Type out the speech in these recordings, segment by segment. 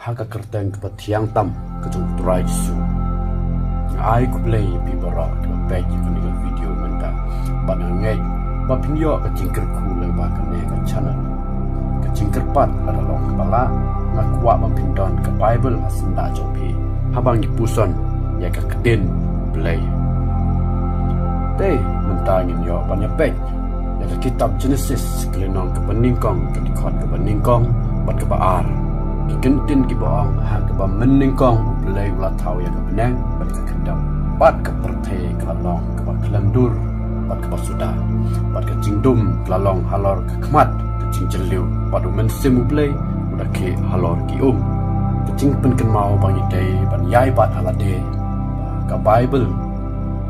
haka kerteng ke tiang tam ke jong turai su ai ku play pi bara ke page ke ni video menta banangai ba pinyo ke jingker ku le ba ke ne ke channel ke jingker pat ada long kepala ngakwa ba pindon ke bible asenda jopi habang dipuson ya ke kedin play te menta ngin yo banyak page ya ke kitab Genesis kelenong ke peningkong ke dikot ke peningkong bat ke baar kentin ki boong ha ke ba meningkong play ulah tahu ya ke benang bat ke kendam bat ke perte kelalong ke ba kelandur bat ke basuda bat ke jingdum kelalong halor ke kemat ke jingjeliu bat mensimu play udah ke halor ki ke jing pen ken mau bang ide ban yai bat halade ke bible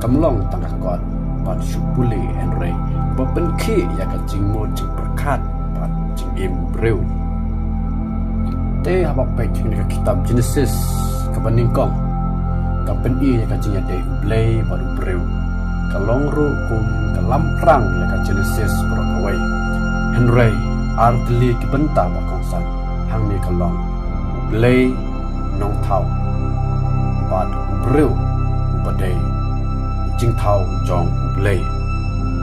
kamlong tangah kot bat supule henry ba pen ke ya ke jingmo jing berkat bat jing im breu te habak pek ni ke kitab Genesis ke peningkong ke peni ya ke jing ya de ublay baru breu kalong ru kum kalam perang ya ke Genesis berokawai henry artli ki benta bakongsan hang ni kalong ublay nong thau bad breu ubade jing thau jong ublay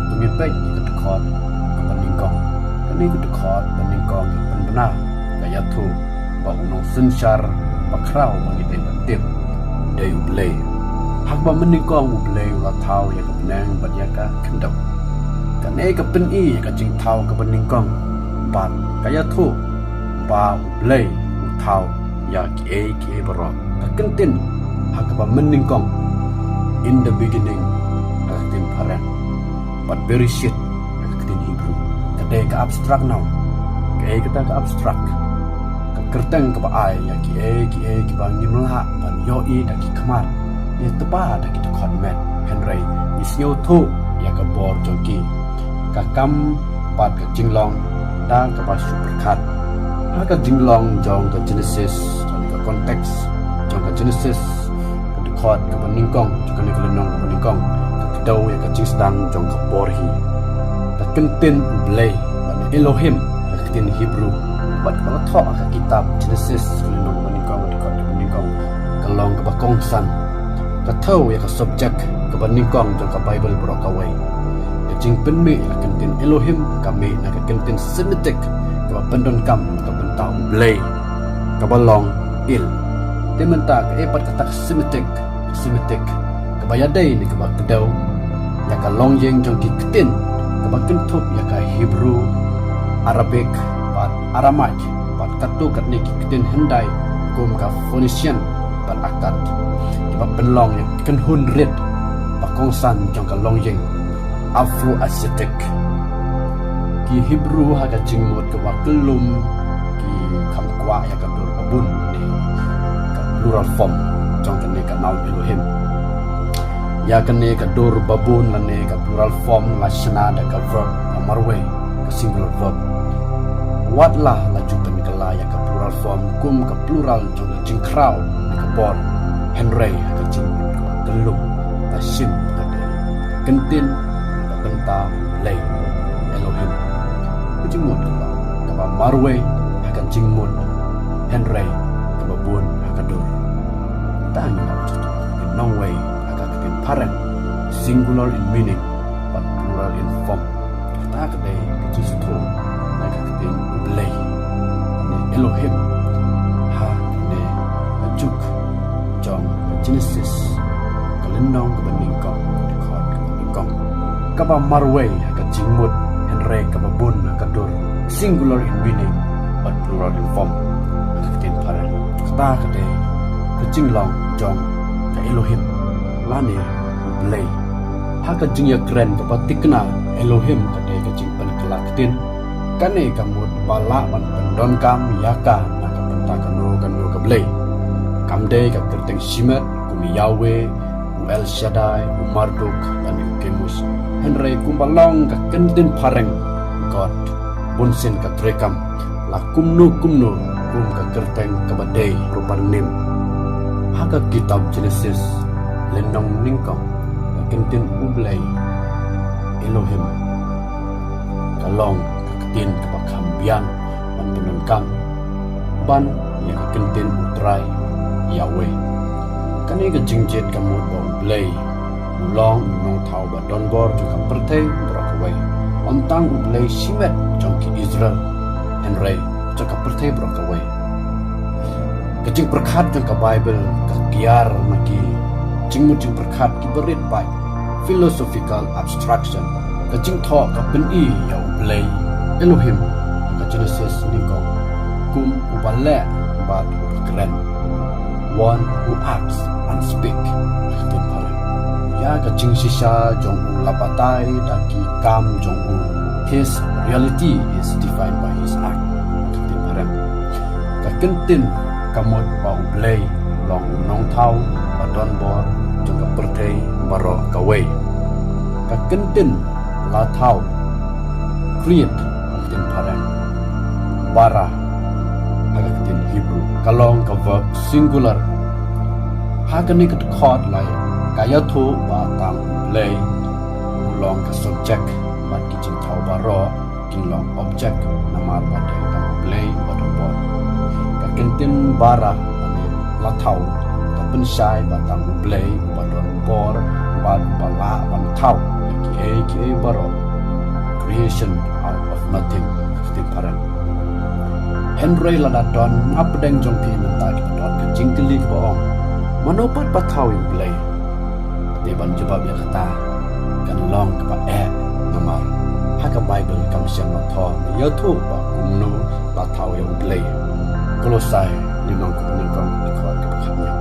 tumi pek ke dekot ke peningkong kani ke dekot peningkong ke penbena gaya tu ba unong sensyar bakrau bagi day batip day ublay hak ba meningkong ublay ulah tau ya ke benang badia ka kendap kan ke peni ya ke jing tau ke peningkong ban gaya tu ba ublay utau ya ki berok ka kentin hak ba meningkong in the beginning akin paren but very shit akin Hebrew kadai ke abstrak now ke kita ke abstrak kerteng ke baai ya ki bangi melak ban yoi da ki kemar ya tepa da ki dekon met henry isnyo tu ya ke bor joki ka kam pat ke jinglong da ke basu berkat ha ke jinglong jong ke Genesis jong ke konteks jong ke Genesis ke dekot ke peningkong jong ke lenong ke peningkong ke kedau ya ke jing sedang jong ke borhi ka kentin ublay ban Elohim ka kentin Hebrew bat kala thok ka kitab Genesis kelenong meningkong dekot meningkong kalong ke bakongsan ka thau ya ka subjek ke meningkong jong ka Bible brokawai ke jing penmi la kentin Elohim kami na ka kentin Semitic ke pendon kam ka bentau blay ka balong il dementa ke epat ka tak Semitic ke bayadai ni ke ba kedau ya ka longjeng jong ki ketin ke ba kentup ya ka Hebrew Arabic Aramaj bat katu kat ni kitin hendai kum ka Phoenician bat akat ba penlong yang ken hundred bakongsan jong ka longjeng Afro Asiatic ki Hebrew ha ka jingmut ke wakelum ki kamkwa ya ka dur babun ni ka plural form jong ka ni ka naum Elohim ya ka ni ka dur babun la ni ka plural form lashna da ka verb amarwe ka singular verb watlah laju penikala ya ke plural form kum ke plural jong jing kraw ke bor henry ke jing gelum tasim ke kentin ke benta lay Elohim ke jingmut ke ba marwe ke jingmut henry ke babun ke dur tanya betul in no way ke kentin parent singular in meaning but plural in form kita ke day ke jitu Blay Elohim ha ne ajuk jong Genesis kelenong ke beningkong dekot ke beningkong ka ba marway ka jingmut henry ka babun ka dur singular in meaning but plural in form ka tin paren ta ka de ka jinglong jong ka Elohim lani Blay ha ka jing ya kren ka patikna Elohim ka de ka jing pen kelaktin kane kamut bala ban pendon kam yaka na ka penta kanu ka Blay kamde ka kerteng simet kumi Yahweh El Shaddai Marduk dan Kemus henry kumbalong ka kentin pareng God bunsin ka trekam la kumnu kum ka kerteng ka badai rupanim haka kitab Genesis lenong ningkong ka kentin ublay Elohim kalong tin kepakambian ban penungkam ban ya ka kentin utrai Yahweh kani ka jingjet ka mut ba ublay ulong nong thau ba donbor jong ka perthei brokawai ontang ublay shimet jong ki Israel henry jong ka perthei brokawai kajing perkhat jong ka Bible ka kiar maki jingmu jing perkhat ki berit bai philosophical abstraction kajing tho ka pen I ya ublay Elohim ka Genesis ni ko kum ubale bat ubakren one who acts and speak ya ka jing shisha jong u lapatai daki kam jong u his reality is defined by his act ka kentin kamot ba ublay long nong thau ba don bor jong ka perthei baro kawai ka kentin la thau create tin parang bara hagatin Hebrew kalong ka verb singular hagani ka khot lai kaya thu ba tam lay long ka subject bat ki chin thau baro kin long object namar ba dai tam play ba do bo ka kentin bara ani la thau ka pen sai ba tam play ba don bor ba la ban thau ki baro creation out of nothing tin paran Henry Ladadon apdeng jong pi menta ki don ka jingkeli ko ong manopat pathau in play te ban jawab ya kata kan long ka e namar haka Bible kam siang ma tho ya thu ba kumnu pathau ya play Kolosai ni nong ko ni kong ni ko ka khamnya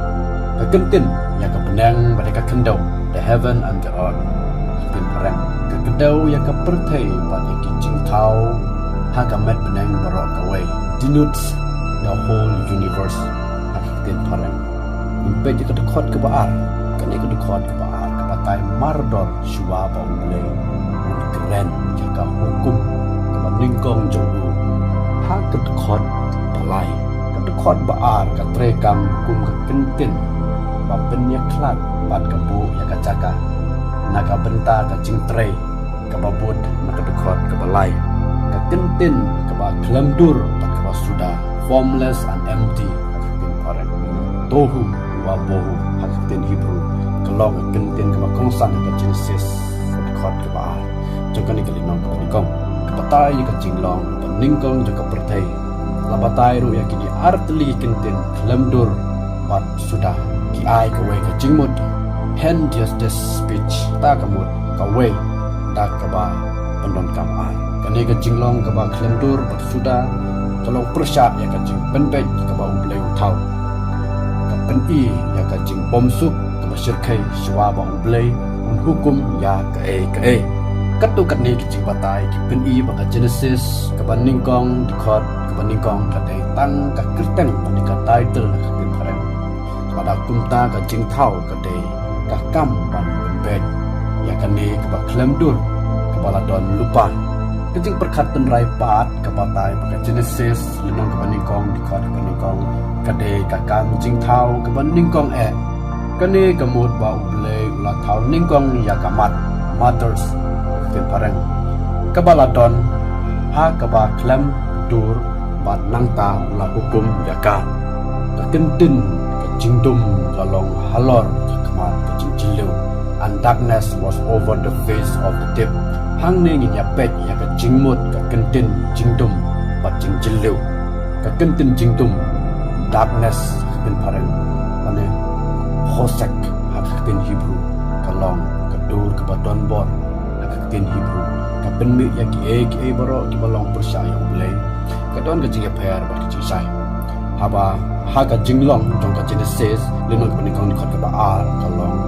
ka kentin ya ka penang ba ka kendau the heaven and the earth tin paran ka kedau ya ka perthei ba ki jing thau haka met penang baro ka way denotes the whole universe tin paran impe je ka khot ka baar kan ka khot ka baar ka patai mardor shua ba ulay keren je ka hukum ka ningkong jong ha ka khot balai ka khot baar ka trekam kum ka kentin ba penya klat bat ka bu ya ka caka na ka benta ka jingtre ka babut na ka khot ka balai ka kentin ka ba klamdur bat ka suda formless and empty tin paran tohu wa bohu hakatin Hebrew kalong kentin ka kongsan ka Genesis ka khot ka ba jokani ka linong ka nikong ka patay ka jinglong ka ningkong ka perthei labatay ru ya kini artli kentin klamdur bat sudah ki ai ka way ka jingmut hen just this speech ta ka mut ka way ta ka ba pendon kam ai kani ka jinglong ka ba klamdur bat sudah kalau persya ya ka jing penpej ka ba ublay thau pen I ya ka jing bomsuk ka basyirkai shwa ba ublay un hukum ya ka e katu kat ni ki jing batai ki pen I ba ka Genesis ka ban ningkong di khot ka ban ningkong ka dai tang ka kerteng ban ka title na ka tin paren pada kumta ka jing thau ka dai ka kam ban penpej ya ka ni ka ba klamdur ka bala don lupa kajing perkhat penrai pat ka batai ba ka Genesis linong ka ban ningkong di khot ka ban ningkong kade kakam jing thau ka ban ningkong kane kamut ba ublay la thau ningkong ya kamat mothers te parang kabaladon ha ka ba klam dur bat nangta la hukum ya ka kentin ka jingdum kalong halor kamat ka jingjilu and darkness was over the face of the deep hang ning ya pet ya ka jingmut ka kentin jingdum bat jingjilu ka kentin jingdum darkness tin parang ane hosek hakatin Hebrew kalong kadur ka badon bor hakatin Hebrew ka penmi ya ki baro ki balong persyaya ulay kadon ka jinga pair ba ki sai haba ha ka jinglong jong ka Genesis linong ka nikong nikot ka baal kalong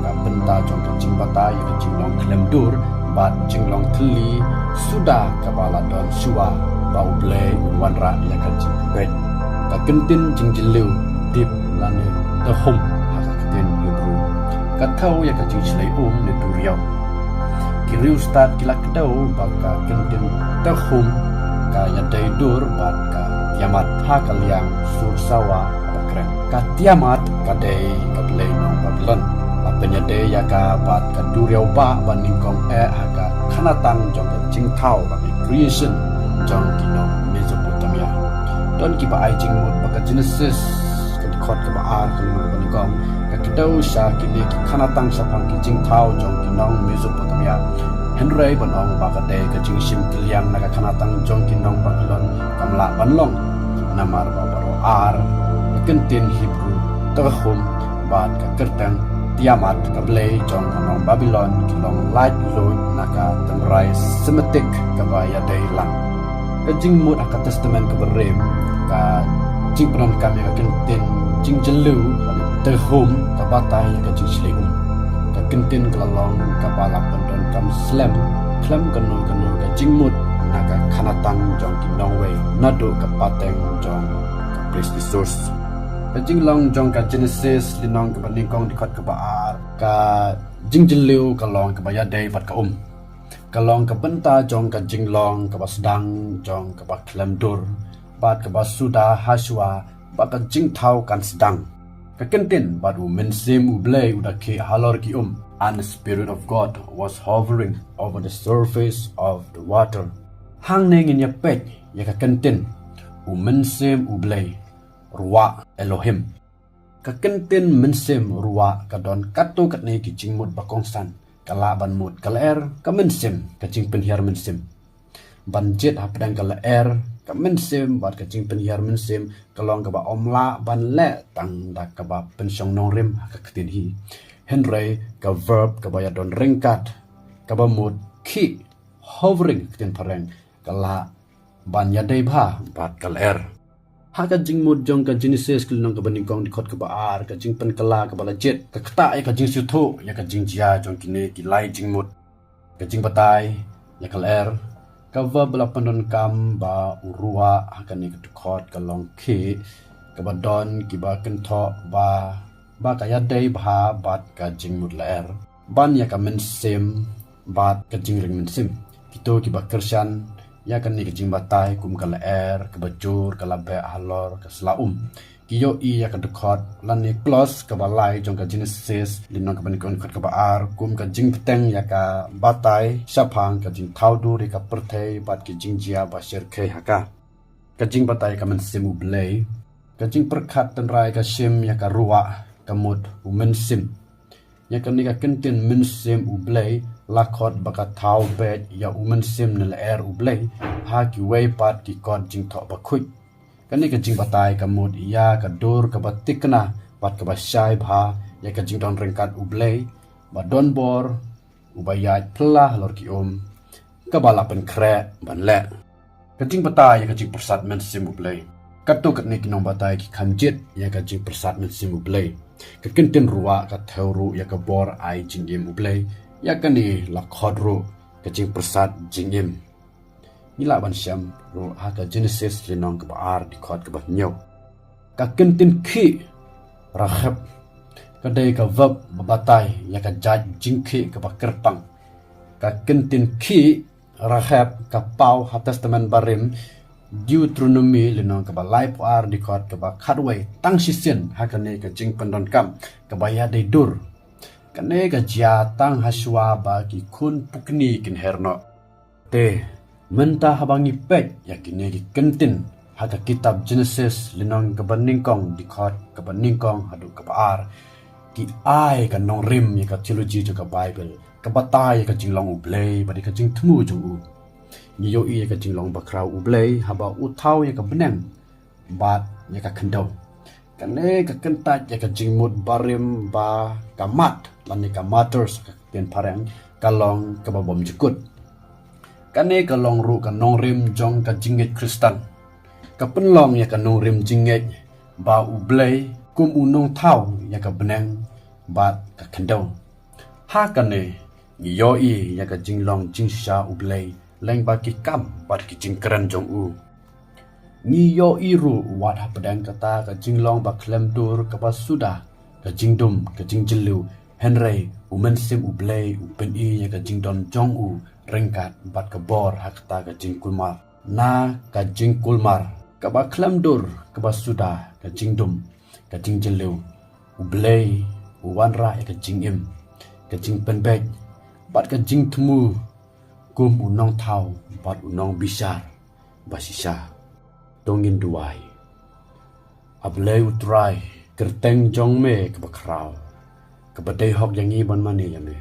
ka benta jong ka jingbata ya ka jinglong klemdur bat jinglong thli sudah ka baladon suwa ba ulay wanra ya ka jingbet ka kentin jingjilu dip lane the home hakatin Hebrew ka thau ya ka jingslai ne duriau ki riu start kila kedau baka kentin the home ka ya dai dur bat ka tiamat ha kaliang sursawa bakren ka tiamat ka dai ka blai nong Babylon apenya dai ya ka bat ka duriau ba baningkong haka kanatang jong ka jingthau ba creation jong kinong Mesopotamia don ki ba ai jing mut ba ka Genesis ka khot ka ba ar ka lu ba ni kong ka kedau sha ki ne ki khana tang sa phang ki jing thao jong ki nong Mesopotamia Henry ban ong ba ka de ka jing sim kiliang na ka khana tang jong ki nong Babylon kamla ban long namar ba baro ar ka kentin Hebrew ta khum ba ka kertang Tiamat ka blay jong kanong Babylon kilong light load naka tangrai Semitic ka ba ya day lang ka jing mut aka testament ka berem ka jing penon kami ka kentin jing jelu te home ka batay ka jing sling ka kentin kalalong ka balak pendon kam slam klam kanu ka jing mut naka kanatang jong kinong way nado ka pateng jong ka praise the source ka jing long jong ka Genesis linong ka paningkong dikot ka baar ka jing jeliu ka long ka baya day pat ka ka long ka benta jong ka jing long ka basdang jong ka ba klemdur bat ka basuda haswa ba ka jing thau kan sedang ka kentin bat u mensim u blay u da ke halor ki and the spirit of God was hovering over the surface of the water hang neng in ya pet ya ka kentin u mensim u blay ruwa Elohim ka kentin mensim ruwa ka don kato kat ne ki jingmut bakongsan kala ban mut kala ka mensim ka jing penhiar mensim banjet hapdang kala ka mensim bat ka jing penhiar mensim kalong ka ba omla ban le tang da ka ba pensyong nongrim ka ketin hi Henry ka verb ka ba ya don ringkat ka ba mut ki hovering ketin pareng kala ban ya dei bha bat kala haka jing mut jong ka Genesis kilnong ka baningkong dikot ka baar ka jing pen kala ka bala jet ka kta ya ka jing sutho ya ka jing jia jong kine ki lai jing mut ka jing batai ya ka ka va bala pandon kam ba urua haka ni ka dikot ka long ki ka badon ki ba ken tho ba ka ya dei bha bat ka jing mut ban ya ka men sem bat ka jing ring men sim kito ki ba kershan ya kan ni kejing batai kum kala ke bajur kala be halor ke slaum kiyo i ya ka dekot lan ni close ke balai jong ka Genesis linong ka banikon kat ka baar kum ka jing peteng ya ka batai sapang ka jing thaudu ri ka perthei bat ki jing jia ba sher khe haka ka jing batai ka men simu blay ka jing perkhat tan rai ka sim ya ka ruwa ka mut u men sim ya kan ni ka kentin men sim u blay lakot baka thau bet ya umen sim nel ublay ha ki way pat ki kod jing tho ba khuj kani ka jing batai ka mod ya ka dur ka batikna pat ka ba shai bha ya ka jing don rengkat ublay ba don bor ubayat pla lor ki ka bala pen kre ban le ka jing batai ya ka jing persat men sim ublay ka to ka ni ki nong batai ki khamjit ya ka jing persat men sim ublay ka kentin ruwa ka theuru ya ka bor ai jing ublay ya kan ni la khodro ka jing persat jingim ila ban syam ro ha ka Genesis linong ka baar di khot ka ba nyo ka kentin khi rahab ka dei ka vab batai ya ka jaj jing khi ka ba kerpang ka kentin khi rahab ka pau ha testament barim Deuteronomy linong ka ba life ar di khot ka ba khatway tang sisen ha ka ni ka jing pandon kam ka ba ya dei dur kane ka jia tang haswa ba ki kun pukni kin herno te menta habangi pet yakine ki kentin haka kitab Genesis linong ka baningkong dikhat ka baningkong hadu ka baar ki ai ka nong rim ya ka theology ka Bible ka batai ka jinglong ublay ba ka jing thmu jung u ni yo i ka jinglong ba krau ublay haba u thau ya ka beneng bat ya ka khandau kane ka kentat ya ka jingmut barim ba kamat lani ka matters ka ten parang kalong ka babom jukut kane kalong ru ka nong rim jong ka jinget Kristen ka penlong ya ka nong rim jinget ba ublay kum unong thau ya ka beneng bat ka khandau ha kane ni yo i ya ka jinglong jingsha ublay leng ba ki kam bat ki jingkran jong u ni yo iru wat hapadang kata ka jinglong ba klem dur ka ba suda ka jingdum ka jingjelu Henry umen sim ublay upen i ya ka jingdon jong u rengkat bat ka bor hakta ka jingkulmar na ka jingkulmar ka ba klem dur ka ba suda ka jingdum ka jingjelu ublay uwanra ya ka jingim ka jingpenbek bat ka jingtmu kum unong thau bat unong bisar basisa dongin duai ablay utrai kerteng jong me ke bakrau ke badai hok yang i ban mani ya me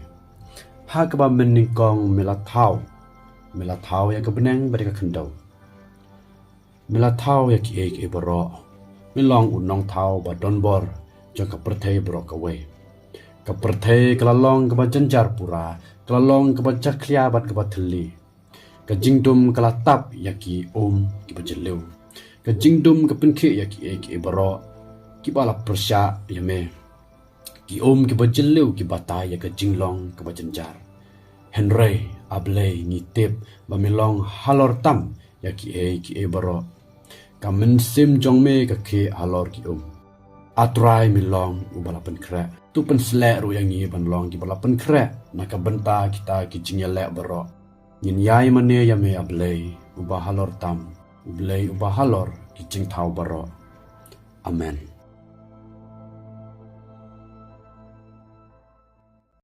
ha ke ba mening kong milathau ya ke beneng bari ka khendau milathau ya ki e baro milong unong thau ba donbor jong ka perthei bro ka we ka perthei kala long ka ba janjar pura kala long ka ba chaklia bat ka ba thli ka jingdum kala tap ya ki ki ba jeleu ka jingdum ka penkhe ya ki e baro ki bala persya ya me ki ki ba jeleu ki bata ya ka jinglong ka ba janjar henry ablay ni tip ba milong halor tam ya ki e baro ka men sim jong me ka ke halor ki atrai milong ubala pen kre tu pen sle ru yang ni ban long ki bala pen kre na ka benta kita ki jingya le baro yin yai mane ya me ablay uba halor tam ublay uba halor ki jing thau baro amen